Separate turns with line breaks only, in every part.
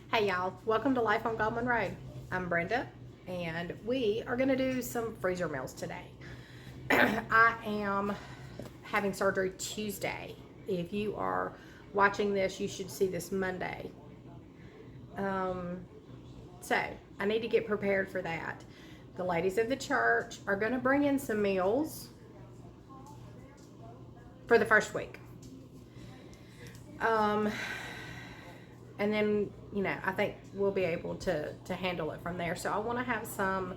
Hey y'all, welcome to Life on Goldman Road. I'm Brenda, and we are going to do some freezer meals today. I am having surgery Tuesday. If you are watching this, you should see this Monday. So I need to get prepared for that. The ladies of the church are going to bring in some meals for the first week. And then, I think we'll be able to handle it from there. So I want to have some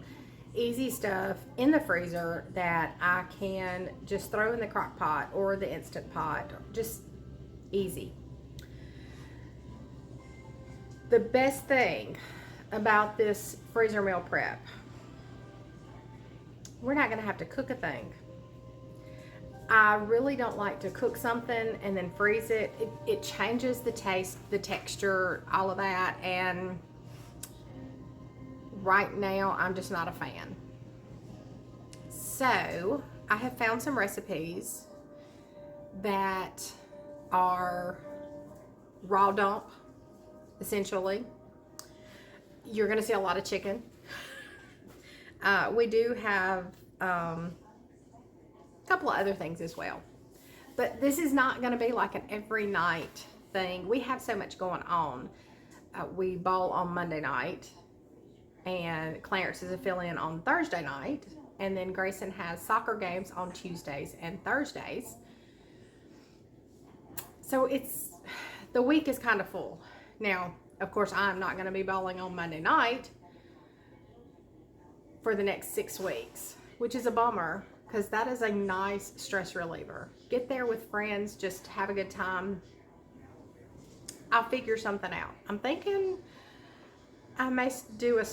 easy stuff in the freezer that I can just throw in the crock pot or the Instant Pot, just easy. The best thing about this freezer meal prep, we're not going to have to cook a thing. I really don't like to cook something and then freeze it. It changes the taste, the texture, all of that. And right now, I'm just not a fan. So I have found some recipes that are raw dump, essentially. You're going to see a lot of chicken. We do have couple of other things as well, but this is not going to be like an every night thing. We have so much going on. We bowl on Monday night, and Clarence is a fill-in on Thursday night, and then Grayson has soccer games on Tuesdays and Thursdays. So the week is kind of full. Now, of course, I'm not going to be bowling on Monday night for the next 6 weeks, which is a bummer, because that is a nice stress reliever. Get there with friends, just have a good time. I'll figure something out. I'm thinking I may do a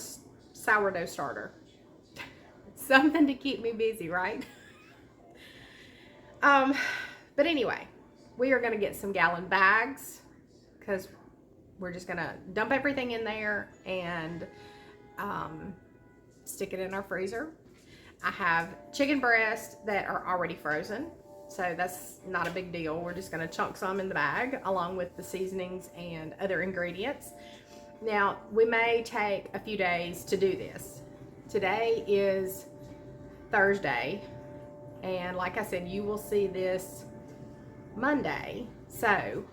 sourdough starter. Something to keep me busy, right? But anyway, we are going to get some gallon bags, because we're just going to dump everything in there and stick it in our freezer. I have chicken breasts that are already frozen, so that's not a big deal. We're just going to chunk some in the bag along with the seasonings and other ingredients. Now, we may take a few days to do this. Today is Thursday, and like I said, you will see this Monday. So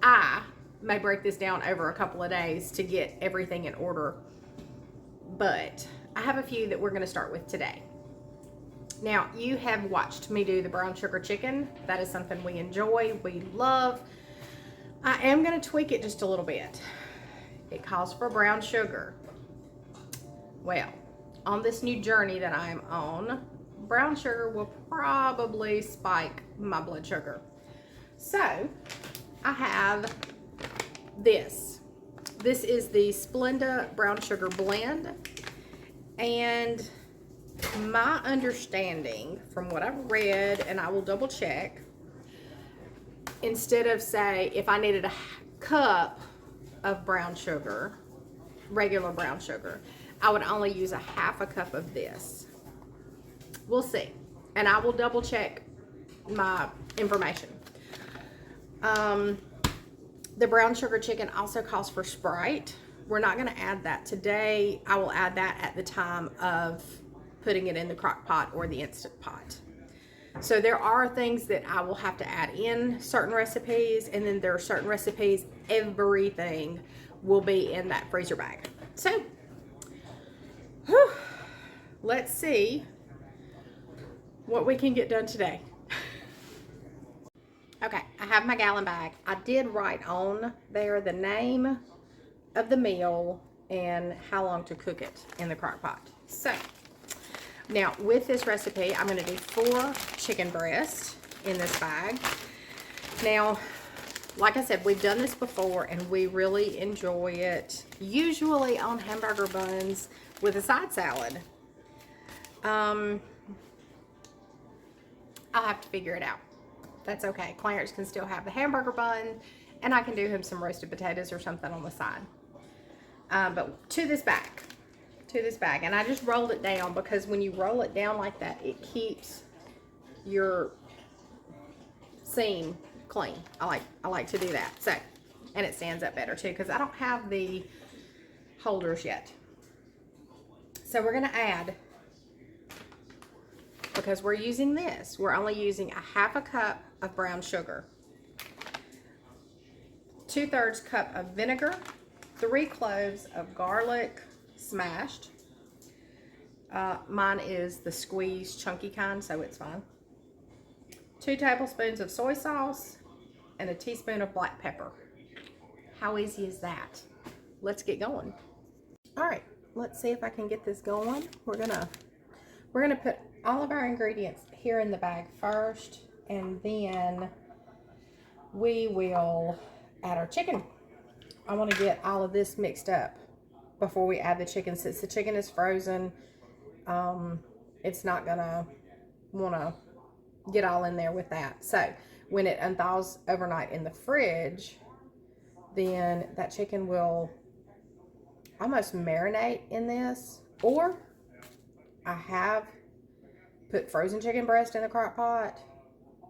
I may break this down over a couple of days to get everything in order, but I have a few that we're going to start with today. Now, you have watched me do the brown sugar chicken. That is something we enjoy, we love. I am going to tweak it just a little bit. It calls for brown sugar. Well, on this new journey that I'm on, brown sugar will probably spike my blood sugar. So, I have this. This is the Splenda brown sugar blend. And my understanding from what I've read, and I will double check, instead of, say, if I needed a cup of brown sugar, regular brown sugar, I would only use a half a cup of this. We'll see. And I will double check my information. The brown sugar chicken also calls for Sprite. We're not going to add that today. I will add that at the time of putting it in the crock pot or the Instant Pot. So there are things that I will have to add in certain recipes, and then there are certain recipes, everything will be in that freezer bag. So, let's see what we can get done today. Okay, I have my gallon bag. I did write on there the name of the meal and how long to cook it in the crock pot. So now with this recipe, I'm going to do 4 chicken breasts in this bag. Now, like I said, we've done this before and we really enjoy it, usually on hamburger buns with a side salad. I'll have to figure it out. That's okay. Clarence can still have the hamburger bun, and I can do him some roasted potatoes or something on the side. But to this bag, and I just rolled it down, because when you roll it down like that, it keeps your seam clean. I like to do that. So And it stands up better too, because I don't have the holders yet. So we're going to add, because we're using this, we're only using a half a cup of brown sugar, 2/3 cup of vinegar, 3 cloves of garlic smashed. Mine is the squeezed chunky kind, so it's fine. 2 tablespoons of soy sauce and a teaspoon of black pepper. How easy is that? Let's get going. All right, let's see if I can get this going. We're gonna put all of our ingredients here in the bag first, and then we will add our chicken. I want to get all of this mixed up before we add the chicken. Since the chicken is frozen, it's not gonna want to get all in there with that. So when it unthaws overnight in the fridge, then that chicken will almost marinate in this. Or I have put frozen chicken breast in the crock pot,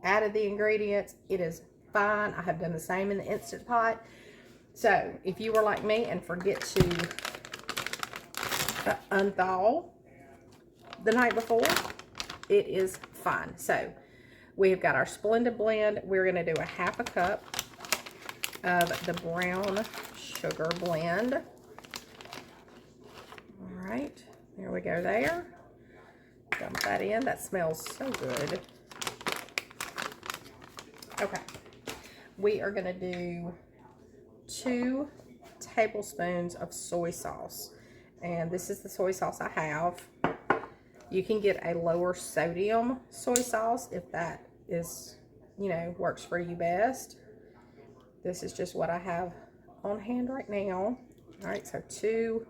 added the ingredients. It is fine. I have done the same in the Instant Pot. So if you were like me and forget to unthaw the night before, it is fine. So we've got our Splenda blend. We're going to do a half a cup of the brown sugar blend. All right, there we go there. Dump that in. That smells so good. Okay, we are going to do 2 tablespoons of soy sauce. And this is the soy sauce I have. You can get a lower sodium soy sauce if that is, you know, works for you best. This is just what I have on hand right now. All right, so 2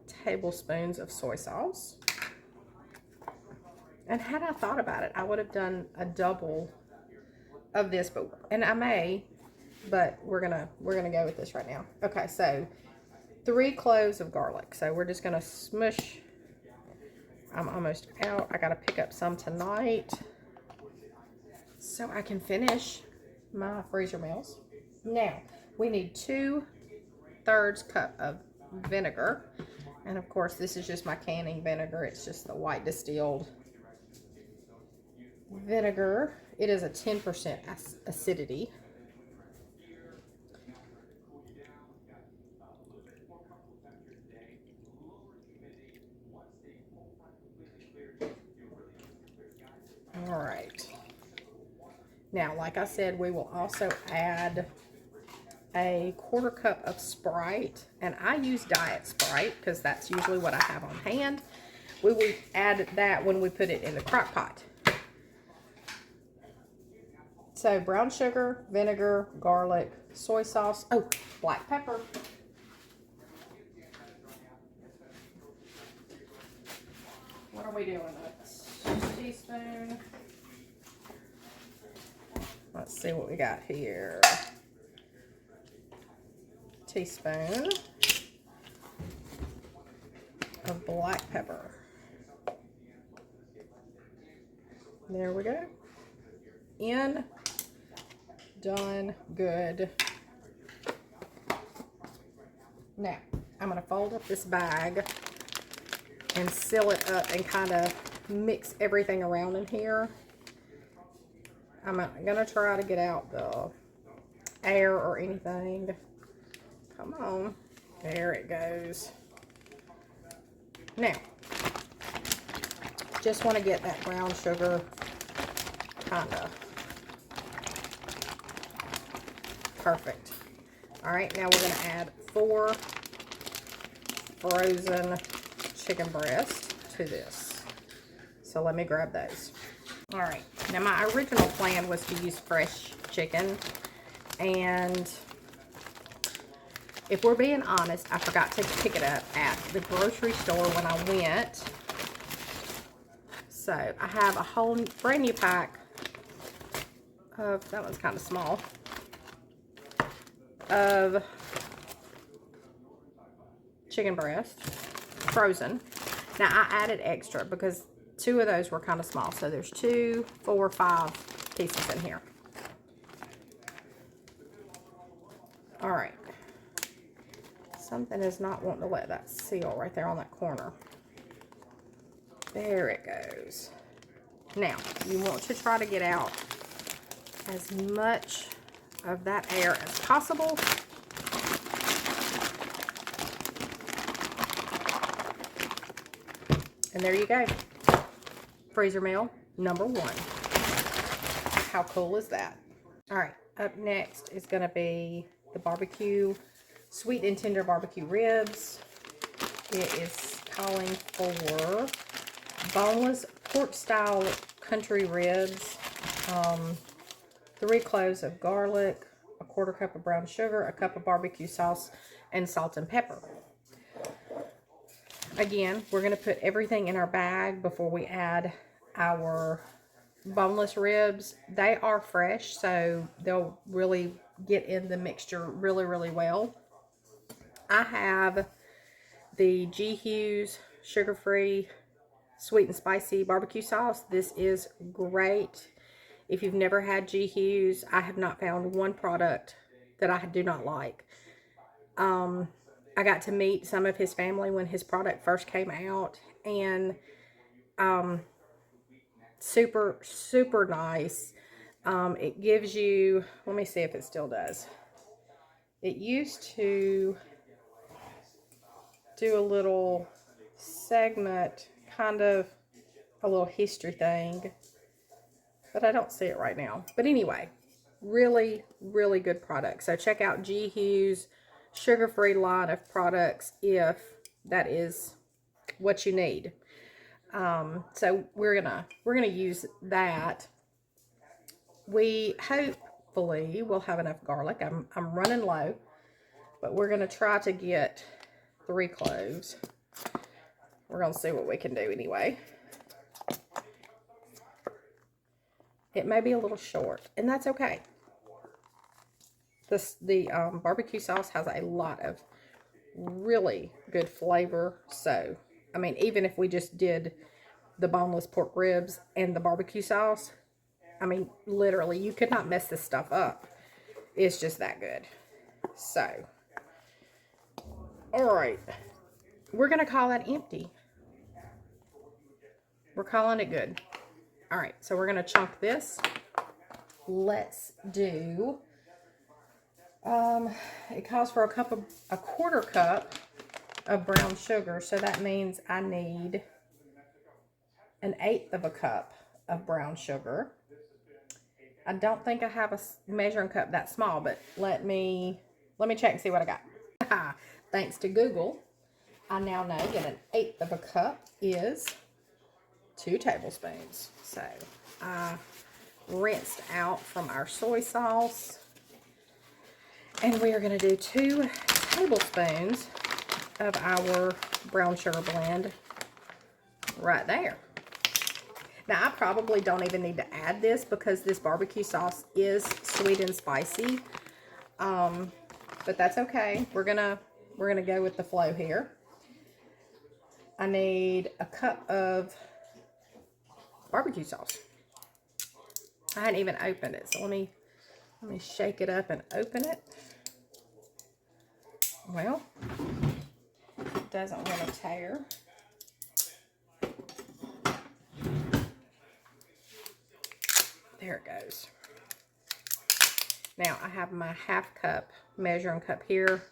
tablespoons of soy sauce. And had I thought about it, I would have done a double of this, and I may, but we're gonna go with this right now. Okay, so 3 cloves of garlic. So we're just gonna smush. I'm almost out. I gotta pick up some tonight so I can finish my freezer meals. Now we need 2/3 cup of vinegar, and of course this is just my canning vinegar. It's just the white distilled vinegar. It is a 10% acidity. All right. Now, like I said, we will also add a 1/4 cup of Sprite, and I use Diet Sprite because that's usually what I have on hand. We will add that when we put it in the crock pot. So brown sugar, vinegar, garlic, soy sauce, oh, black pepper. What are we doing? A teaspoon. Let's see what we got here. Teaspoon of black pepper. There we go. In. Done. Good. Now, I'm going to fold up this bag and seal it up and kind of mix everything around in here. I'm going to try to get out the air or anything. Come on. There it goes. Now, just want to get that brown sugar kind of perfect. All right, now we're going to add 4 frozen chicken breasts to this. So let me grab those. All right, now my original plan was to use fresh chicken, and if we're being honest, I forgot to pick it up at the grocery store when I went. So I have a whole brand new pack of, that one's kind of small, of chicken breast, frozen. Now I added extra because 2 of those were kind of small. So there's 2, 4, 5 pieces in here. All right. Something is not wanting to let that seal right there on that corner. There it goes. Now, you want to try to get out as much of that air as possible. And there you go. Freezer meal number 1. How cool is that? All right, up next is going to be the barbecue, sweet and tender barbecue ribs. It is calling for boneless pork style country ribs, 3 cloves of garlic, a 1/4 cup of brown sugar, a cup of barbecue sauce, and salt and pepper. Again, we're going to put everything in our bag before we add our boneless ribs. They are fresh, so they'll really get in the mixture really, really well. I have the G. Hughes sugar-free sweet and spicy barbecue sauce. This is great. If you've never had G. Hughes, I have not found one product that I do not like. I got to meet some of his family when his product first came out, and super, super nice. It gives you, let me see if it still does. It used to do a little segment, kind of a little history thing, but I don't see it right now. But anyway, really, really good product. So check out G. Hughes sugar-free line of products if that is what you need. So we're gonna use that. We hopefully will have enough garlic. I'm running low, but we're gonna try to get 3 cloves. We're gonna see what we can do anyway. It may be a little short, and that's okay. The barbecue sauce has a lot of really good flavor. So, I mean, even if we just did the boneless pork ribs and the barbecue sauce, I mean, literally, you could not mess this stuff up. It's just that good. So, all right. We're going to call that empty. We're calling it good. All right, so we're going to chunk this. Let's do, it calls for a 1/4 cup of brown sugar. So that means I need 1/8 cup of brown sugar. I don't think I have a measuring cup that small, but let me check and see what I got. Thanks to Google, I now know that 1/8 cup is 2 tablespoons. So I rinsed out from our soy sauce, and we are going to do 2 tablespoons of our brown sugar blend right there. Now, I probably don't even need to add this because this barbecue sauce is sweet and spicy. But that's okay. We're gonna go with the flow here. I need a cup of barbecue sauce. I hadn't even opened it, so let me shake it up and open it. Well, it doesn't want to tear. There it goes. Now I have my 1/2 cup measuring cup here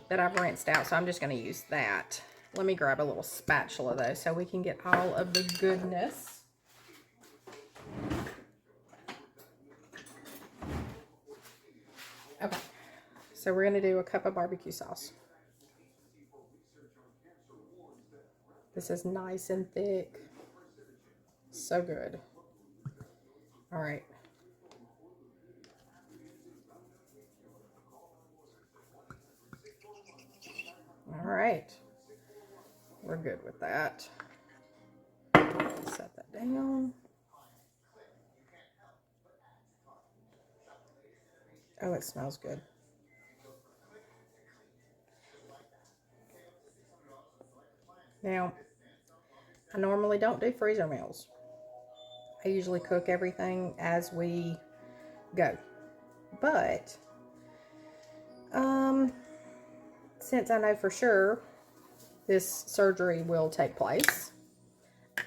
that I've rinsed out, so I'm just going to use that. Let me grab a little spatula though so we can get all of the goodness. Okay, so we're going to do a cup of barbecue sauce. This is nice and thick. So good. All right. All right. We're good with that. Set that down. Oh, it smells good. Now, I normally don't do freezer meals. I usually cook everything as we since I know for sure this surgery will take place,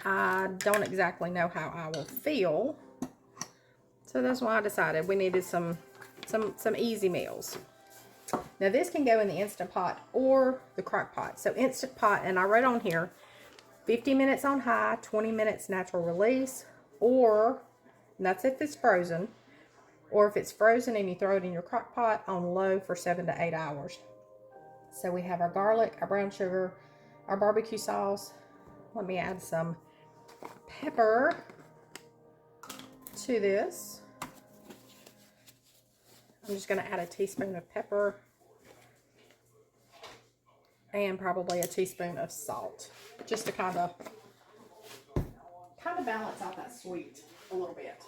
I don't exactly know how I will feel. So that's why I decided we needed some easy meals. Now this can go in the Instant Pot or the Crock Pot. So Instant Pot, and I wrote on here, 50 minutes on high, 20 minutes natural release, or, and that's if it's frozen, or if it's frozen and you throw it in your crock pot, on low for 7 to 8 hours. So we have our garlic, our brown sugar, our barbecue sauce. Let me add some pepper to this. I'm just going to add a teaspoon of pepper and probably a teaspoon of salt, just to kind of balance out that sweet a little bit.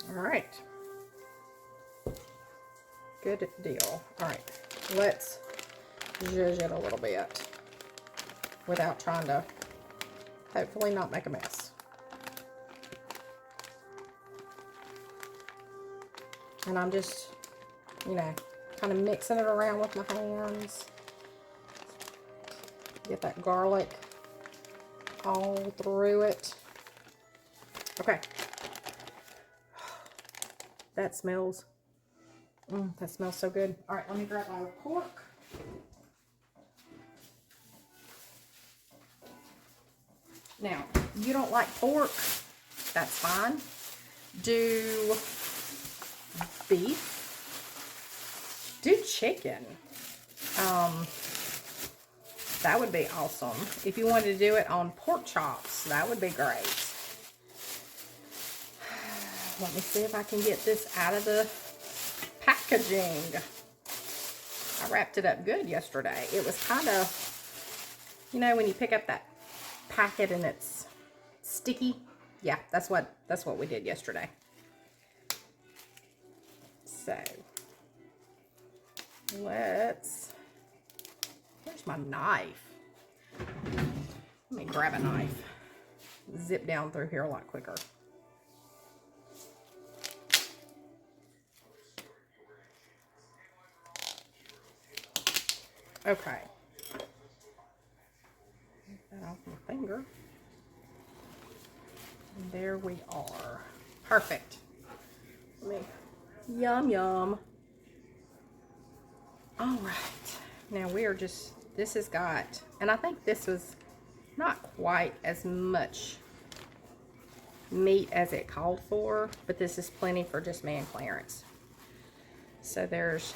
All right. Good deal. All right. Let's zhuzh it a little bit without trying to hopefully not make a mess. And I'm just, you know, kind of mixing it around with my hands. Get that garlic all through it. Okay. That smells so good. All right, let me grab my pork. Now, you don't like pork, that's fine. Do beef. Do chicken. That would be awesome. If you wanted to do it on pork chops, that would be great. Let me see if I can get this out of the packaging. I wrapped it up good yesterday. It was kind of, you know, when you pick up that packet and it's sticky. Yeah, that's what we did yesterday. So where's my knife? Let me grab a knife. Zip down through here a lot quicker. Okay. Get that off my finger. And there we are. Perfect. Yum, yum. All right. Now we are just, this has got, and I think this was not quite as much meat as it called for, but this is plenty for just me and Clarence. So there's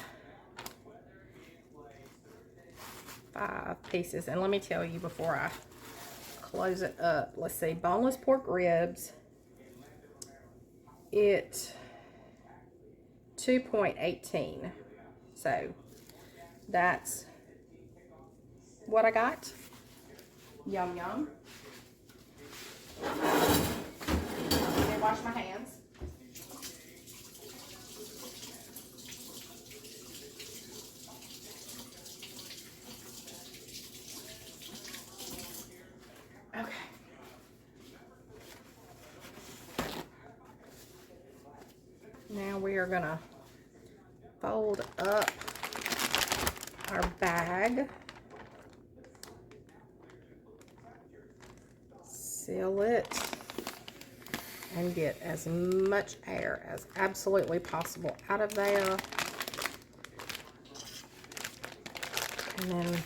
5 pieces. And let me tell you before I close it up, let's see, boneless pork ribs, it 2.18. So that's what I got. Yum yum. Let me wash my hands. Okay. Now we are gonna fold up our bag, seal it, and get as much air as absolutely possible out of there. And then,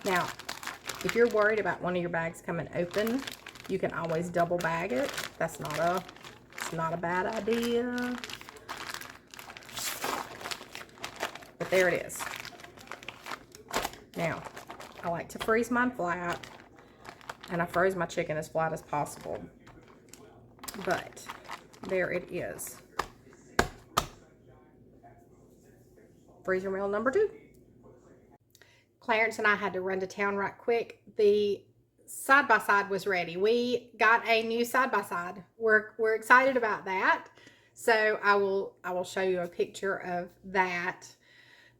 now, if you're worried about one of your bags coming open, you can always double bag it. That's not a bad idea. But there it is. Now, I like to freeze mine flat, and I froze my chicken as flat as possible. But there it is. Freezer meal number 2. Clarence and I had to run to town right quick. The side-by-side was ready. We got a new side-by-side. We're excited about that. So I will show you a picture of that.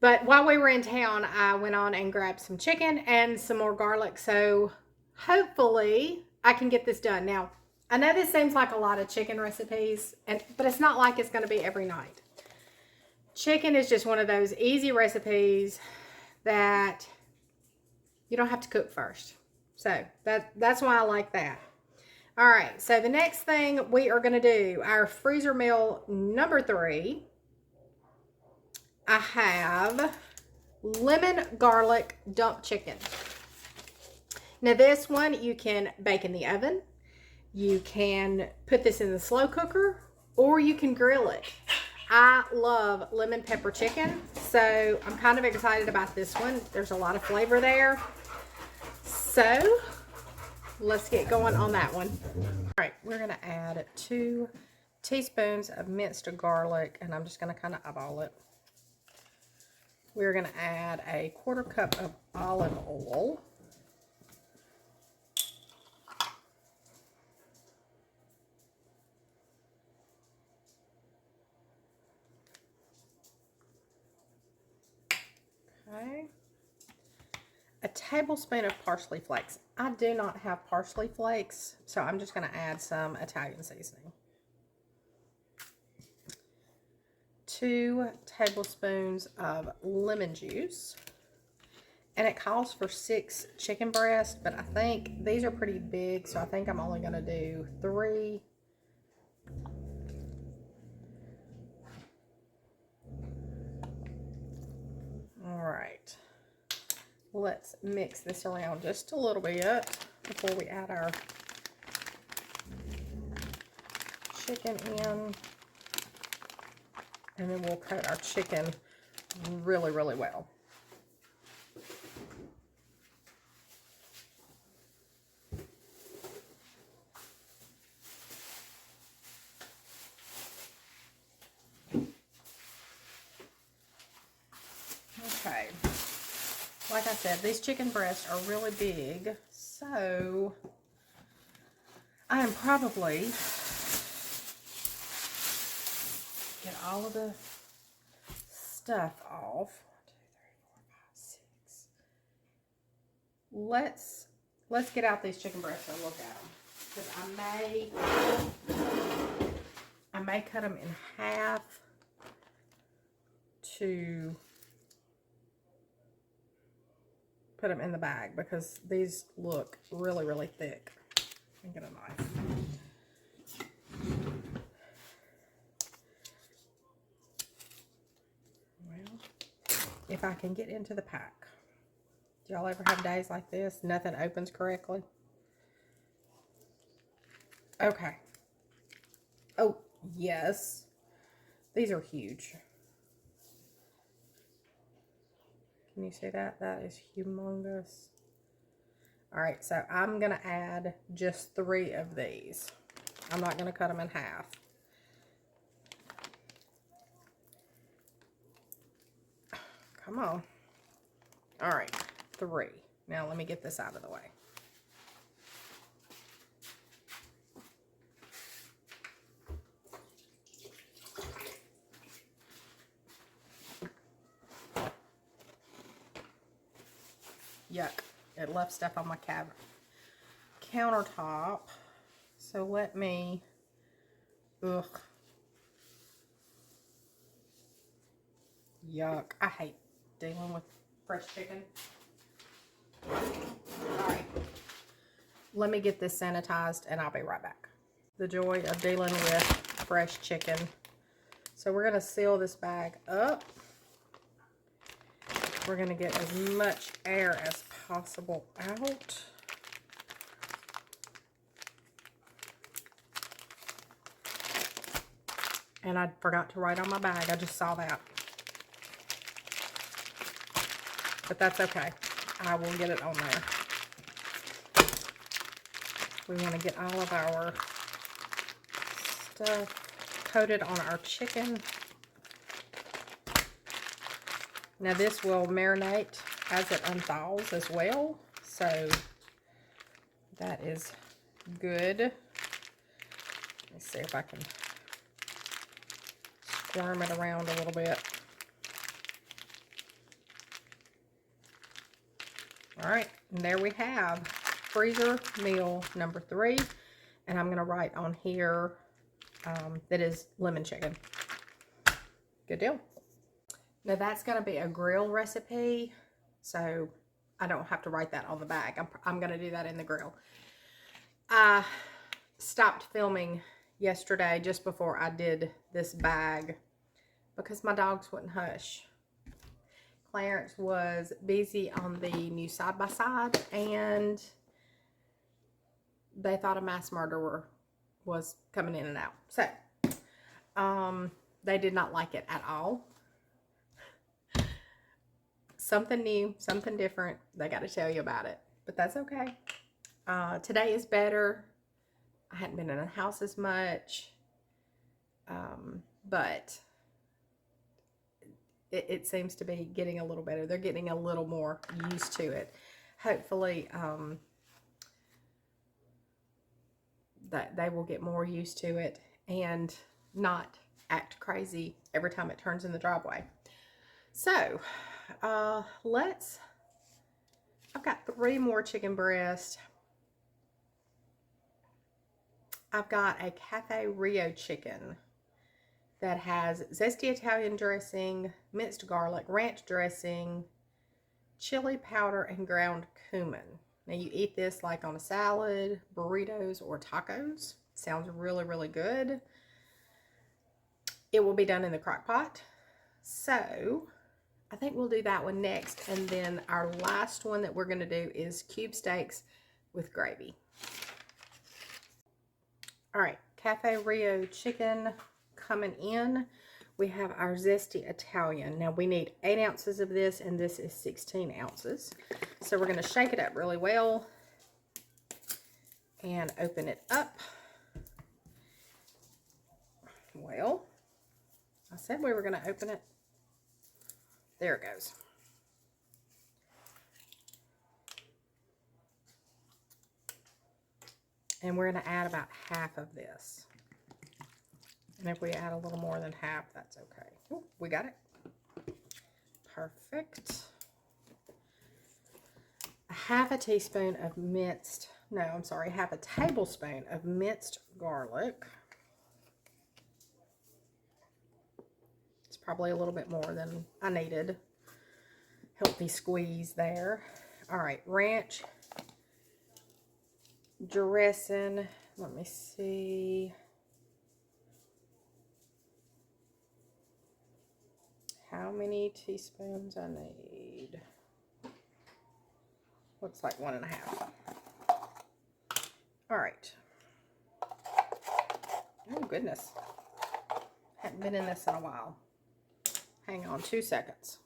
But while we were in town, I went on and grabbed some chicken and some more garlic. So hopefully I can get this done. Now, I know this seems like a lot of chicken recipes, but it's not like it's going to be every night. Chicken is just one of those easy recipes that you don't have to cook first. So that's why I like that. All right, so the next thing we are going to do, our freezer meal number 3. I have lemon garlic dump chicken. Now this one you can bake in the oven. You can put this in the slow cooker, or you can grill it. I love lemon pepper chicken, so I'm kind of excited about this one. There's a lot of flavor there. So let's get going on that one. All right, we're gonna add 2 teaspoons of minced garlic, and I'm just gonna kind of eyeball it. We're gonna add a 1/4 cup of olive oil. Okay. A tablespoon of parsley flakes. I do not have parsley flakes, so I'm just going to add some Italian seasoning. 2 tablespoons of lemon juice. And it calls for 6 chicken breasts, but I think these are pretty big, so I think I'm only going to do 3. All right. Let's mix this around just a little bit before we add our chicken in. And then we'll coat our chicken really, really well. Okay. Like I said, these chicken breasts are really big, so I am probably get all of the stuff off. 1, 2, 3, 4, 5, 6. Let's get out these chicken breasts and look at them, because I may cut them in half to put them in the bag, because these look really, really thick. Let me get a knife. Well, if I can get into the pack. Do y'all ever have days like this? Nothing opens correctly? Okay. Oh, yes. These are huge. Can you see that? That is humongous. All right, so I'm going to add just 3 of these. I'm not going to cut them in half. Come on. All right, 3. Now let me get this out of the way. Yuck. It left stuff on my countertop. So let me, ugh. Yuck. I hate dealing with fresh chicken. Alright. Let me get this sanitized and I'll be right back. The joy of dealing with fresh chicken. So we're going to seal this bag up. We're going to get as much air as possible out. And I forgot to write on my bag. I just saw that. But that's okay. I will get it on there. We want to get all of our stuff coated on our chicken. Now this will marinate as it unthaws as well, so that is good. Let me see if I can squirm it around a little bit. All right, and there we have freezer meal number 3. And I'm going to write on here that is lemon chicken. Good deal. Now that's going to be a grill recipe, so I don't have to write that on the bag. I'm going to do that in the grill. I stopped filming yesterday just before I did this bag because my dogs wouldn't hush. Clarence was busy on the new side-by-side, and they thought a mass murderer was coming in and out. So, they did not like it at all. Something new, something different. They got to tell you about it, but that's okay. Today is better. I hadn't been in the house as much, but it seems to be getting a little better. They're getting a little more used to it. Hopefully, that they will get more used to it and not act crazy every time it turns in the driveway. So, I've got 3 more chicken breasts. I've got a Cafe Rio chicken that has zesty Italian dressing, minced garlic, ranch dressing, chili powder, and ground cumin. Now you eat this like on a salad, burritos, or tacos. Sounds really, really good. It will be done in the crock pot. So I think we'll do that one next. And then our last one that we're going to do is cube steaks with gravy. All right, Cafe Rio chicken coming in. We have our zesty Italian. Now we need 8 ounces of this, and this is 16 ounces. So we're going to shake it up really well and open it up. Well, I said we were going to open it. There it goes. And we're going to add about half of this. And if we add a little more than half, that's okay. Ooh, we got it. Perfect. Half a tablespoon of minced garlic. It's probably a little bit more than I needed. Healthy squeeze there. All right, ranch dressing. Let me see. How many teaspoons I need? Looks like 1.5. All right. Oh, goodness. Hadn't been in this in a while. Hang on 2 seconds.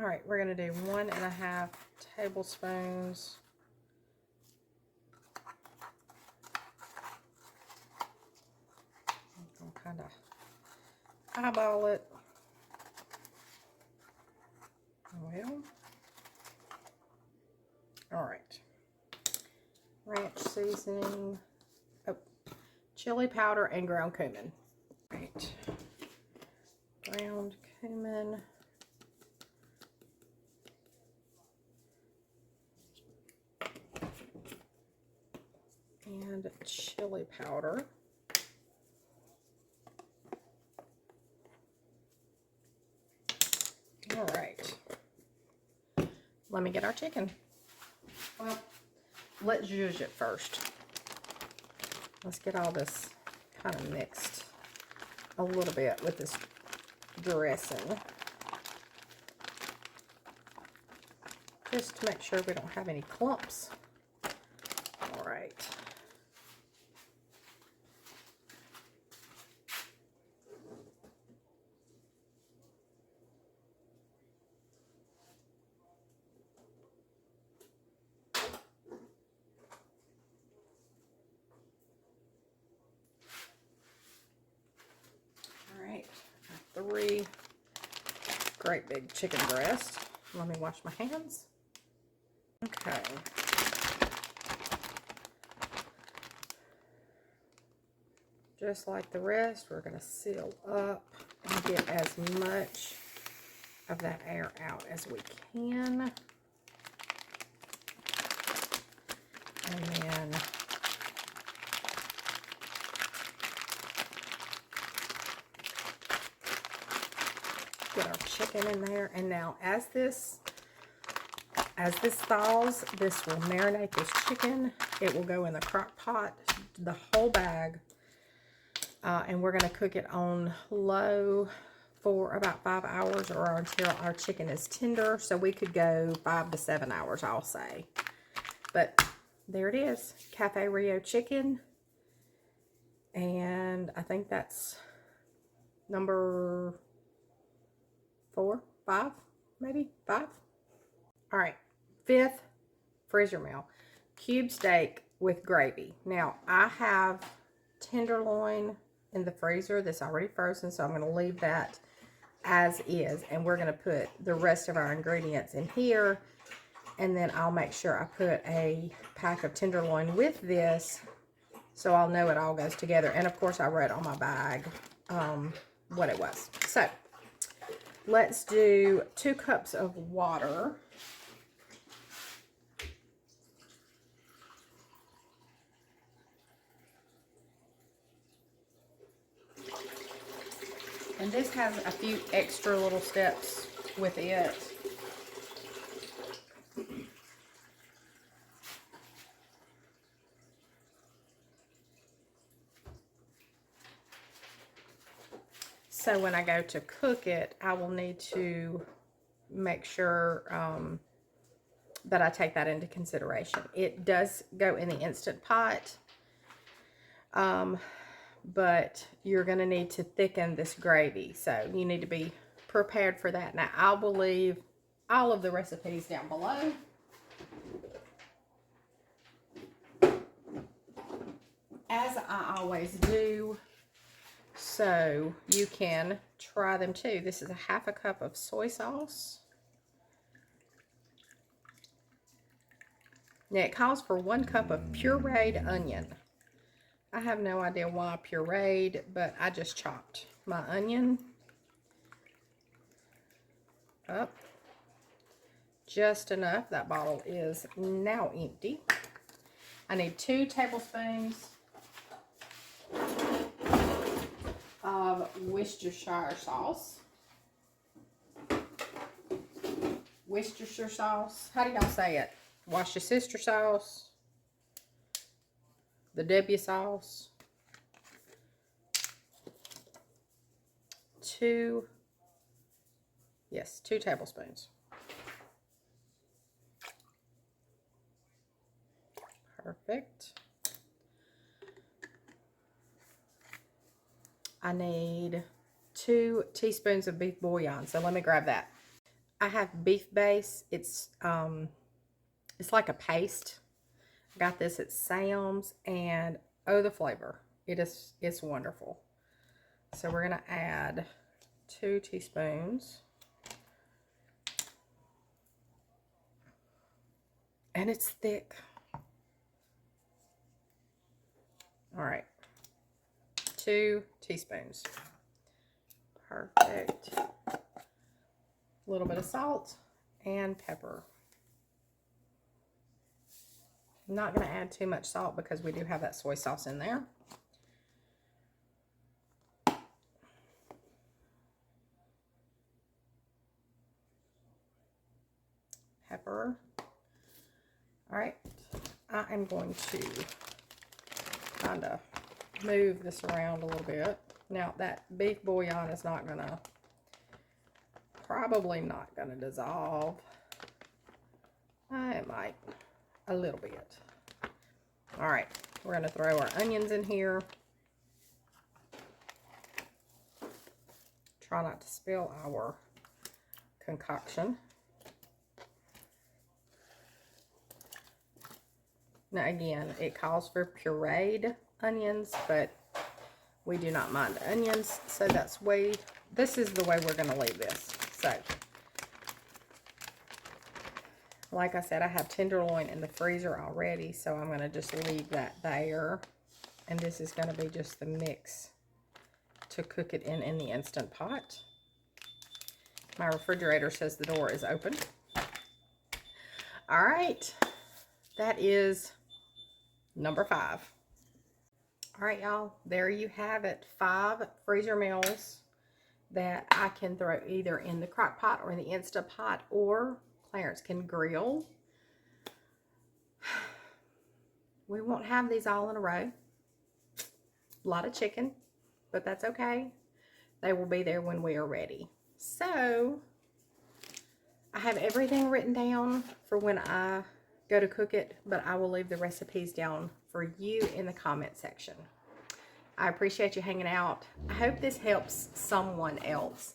All right, we're going to do 1.5 tablespoons. I'll kind of eyeball it. Well, all right. Ranch seasoning, chili powder, and ground cumin. Right. Ground cumin. And chili powder. All right. Let me get our chicken. Well, let's zhuzh it first. Let's get all this kind of mixed a little bit with this dressing. Just to make sure we don't have any clumps. All right. All right, 3 great big chicken breasts. Let me wash my hands. Okay. Just like the rest, we're going to seal up and get as much of that air out as we can. And then get our chicken in there. And now as this thaws, this will marinate this chicken. It will go in the crock pot, the whole bag. And we're going to cook it on low for about 5 hours, or until our chicken is tender. So we could go 5 to 7 hours, I'll say. But there it is, Cafe Rio chicken. And I think that's number 4, 5, maybe 5. All right, 5th freezer meal, cube steak with gravy. Now I have tenderloin in the freezer that's already frozen, so I'm going to leave that as is, and we're going to put the rest of our ingredients in here, and then I'll make sure I put a pack of tenderloin with this, so I'll know it all goes together. And of course I wrote on my bag what it was. So let's do 2 cups of water. And this has a few extra little steps with it. So when I go to cook it, I will need to make sure that I take that into consideration. It does go in the Instant Pot, but you're going to need to thicken this gravy. So you need to be prepared for that. Now, I will leave all of the recipes down below. As I always do, so you can try them too. This is a 1/2 cup of soy sauce. Now it calls for 1 cup of pureed onion. I have no idea why pureed, but I just chopped my onion up just enough. That bottle is now empty. I need 2 tablespoons of Worcestershire sauce. Worcestershire sauce. How do y'all say it? Wash your sister sauce. The W sauce. 2 tablespoons. Perfect. I need 2 teaspoons of beef bouillon. So let me grab that. I have beef base. It's like a paste. I got this at Sam's, and oh, the flavor. It's wonderful. So we're going to add 2 teaspoons. And it's thick. All right. 2 teaspoons. Perfect. A little bit of salt and pepper. I'm not going to add too much salt because we do have that soy sauce in there. Pepper. All right. I am going to kind of move this around a little bit. Now that beef bouillon is probably not gonna dissolve. It might a little bit. All right, we're gonna throw our onions in here. Try not to spill our concoction. Now again, it calls for pureed onions, but we do not mind onions, so this is the way we're going to leave this. So, like I said, I have tenderloin in the freezer already, so I'm going to just leave that there. And this is going to be just the mix to cook it in the Instant Pot. My refrigerator says the door is open. All right, that is number 5. All right, y'all, there you have it. 5 freezer meals that I can throw either in the crock pot or in the Instapot, or Clarence can grill. We won't have these all in a row. A lot of chicken, but that's okay. They will be there when we are ready. So I have everything written down for when I go to cook it, but I will leave the recipes down for you in the comment section. I appreciate you hanging out. I hope this helps someone else.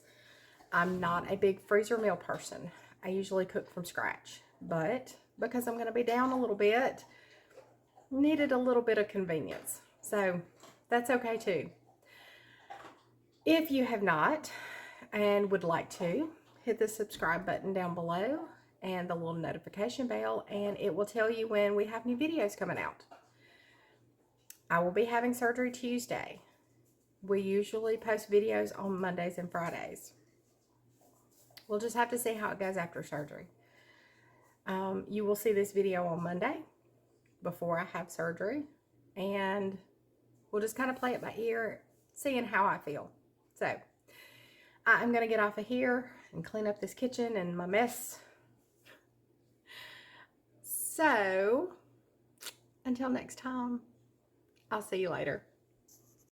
I'm not a big freezer meal person. I usually cook from scratch, but because I'm going to be down a little bit, needed a little bit of convenience. So that's okay too. If you have not and would like to, hit the subscribe button down below and the little notification bell, and it will tell you when we have new videos coming out. I will be having surgery Tuesday. We usually post videos on Mondays and Fridays. We'll just have to see how it goes after surgery. You will see this video on Monday before I have surgery, and we'll just kind of play it by ear, seeing how I feel. So I'm going to get off of here and clean up this kitchen and my mess. So until next time, I'll see you later.